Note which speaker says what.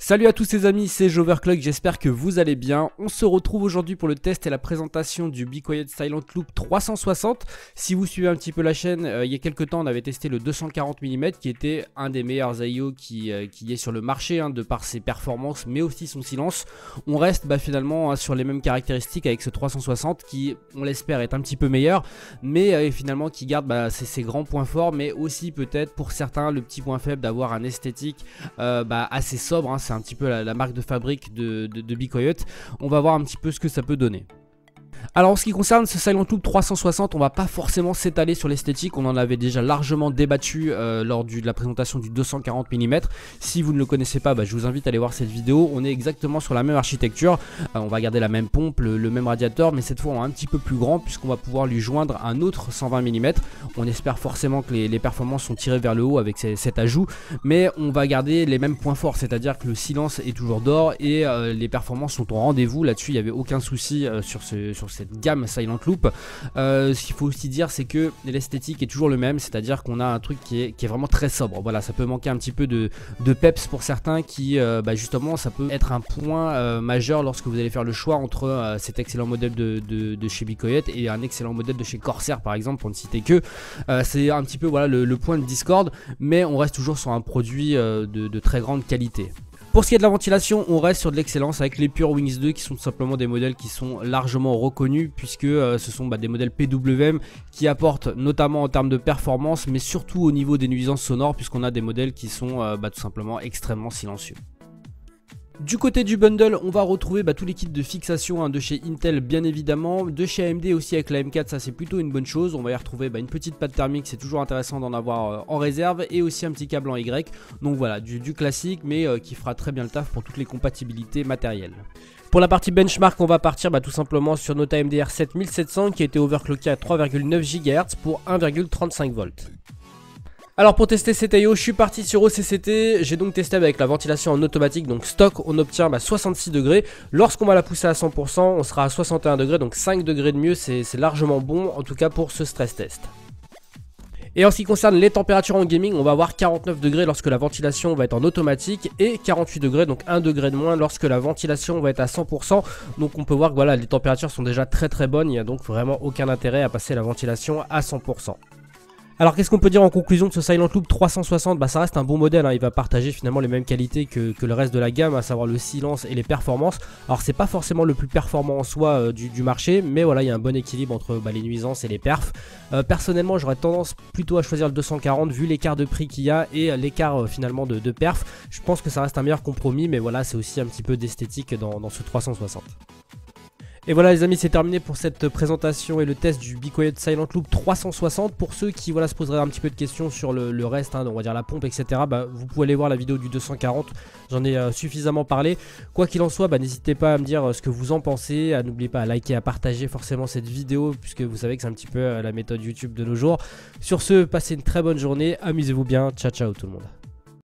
Speaker 1: Salut à tous les amis, c'est Joverclock, j'espère que vous allez bien. On se retrouve aujourd'hui pour le test et la présentation du Be Quiet Silent Loop 360. Si vous suivez un petit peu la chaîne, il y a quelques temps on avait testé le 240 mm qui était un des meilleurs AIO qui est sur le marché de par ses performances mais aussi son silence. On reste finalement sur les mêmes caractéristiques avec ce 360 qui, on l'espère, est un petit peu meilleur, mais finalement qui garde ses grands points forts, mais aussi peut-être pour certains le petit point faible d'avoir un esthétique assez sobre. C'est un petit peu la marque de fabrique de Be Quiet. On va voir un petit peu ce que ça peut donner. Alors en ce qui concerne ce Silent Loop 360, on va pas forcément s'étaler sur l'esthétique, on en avait déjà largement débattu lors de la présentation du 240 mm. Si vous ne le connaissez pas, je vous invite à aller voir cette vidéo. On est exactement sur la même architecture, on va garder la même pompe, le même radiateur, mais cette fois un petit peu plus grand puisqu'on va pouvoir lui joindre un autre 120 mm. On espère forcément que les performances sont tirées vers le haut avec cet ajout, mais on va garder les mêmes points forts, c'est-à-dire que le silence est toujours d'or et les performances sont au rendez-vous. Là-dessus il n'y avait aucun souci sur cette gamme Silent Loop. Ce qu'il faut aussi dire, c'est que l'esthétique est toujours le même, c'est-à-dire qu'on a un truc qui est vraiment très sobre. Voilà, ça peut manquer un petit peu de peps pour certains qui justement ça peut être un point majeur lorsque vous allez faire le choix entre cet excellent modèle de chez Be Quiet et un excellent modèle de chez Corsair par exemple, pour ne citer que. C'est un petit peu le point de discorde, mais on reste toujours sur un produit de très grande qualité. Pour ce qui est de la ventilation, on reste sur de l'excellence avec les Pure Wings 2 qui sont tout simplement des modèles qui sont largement reconnus puisque ce sont des modèles PWM qui apportent notamment en termes de performance mais surtout au niveau des nuisances sonores puisqu'on a des modèles qui sont tout simplement extrêmement silencieux. Du côté du bundle, on va retrouver tous les kits de fixation de chez Intel bien évidemment, de chez AMD aussi avec la M4, ça c'est plutôt une bonne chose. On va y retrouver une petite pâte thermique, c'est toujours intéressant d'en avoir en réserve, et aussi un petit câble en Y. Donc voilà, du classique mais qui fera très bien le taf pour toutes les compatibilités matérielles. Pour la partie benchmark, on va partir tout simplement sur notre AMD R7 1700 qui a été overclocké à 3,9 GHz pour 1,35 volts. Alors pour tester cet AIO, je suis parti sur OCCT, j'ai donc testé avec la ventilation en automatique, donc stock, on obtient 66 degrés. Lorsqu'on va la pousser à 100%, on sera à 61 degrés, donc 5 degrés de mieux, c'est largement bon, en tout cas pour ce stress test. Et en ce qui concerne les températures en gaming, on va avoir 49 degrés lorsque la ventilation va être en automatique et 48 degrés, donc 1 degré de moins lorsque la ventilation va être à 100%. Donc on peut voir que les températures sont déjà très bonnes, il n'y a donc vraiment aucun intérêt à passer la ventilation à 100%. Alors qu'est-ce qu'on peut dire en conclusion de ce Silent Loop 360 ? Ça reste un bon modèle, il va partager finalement les mêmes qualités que le reste de la gamme, à savoir le silence et les performances. Alors c'est pas forcément le plus performant en soi du marché, mais voilà, il y a un bon équilibre entre les nuisances et les perfs. Personnellement j'aurais tendance plutôt à choisir le 240 vu l'écart de prix qu'il y a et l'écart finalement de perf. Je pense que ça reste un meilleur compromis, mais voilà, c'est aussi un petit peu d'esthétique dans ce 360. Et voilà les amis, c'est terminé pour cette présentation et le test du Be Quiet Silent Loop 360. Pour ceux qui se poseraient un petit peu de questions sur le reste, on va dire la pompe, etc. Vous pouvez aller voir la vidéo du 240, j'en ai suffisamment parlé. Quoi qu'il en soit, n'hésitez pas à me dire ce que vous en pensez, n'oubliez pas à liker, à partager forcément cette vidéo, puisque vous savez que c'est un petit peu la méthode YouTube de nos jours. Sur ce, passez une très bonne journée, amusez-vous bien, ciao ciao tout le monde.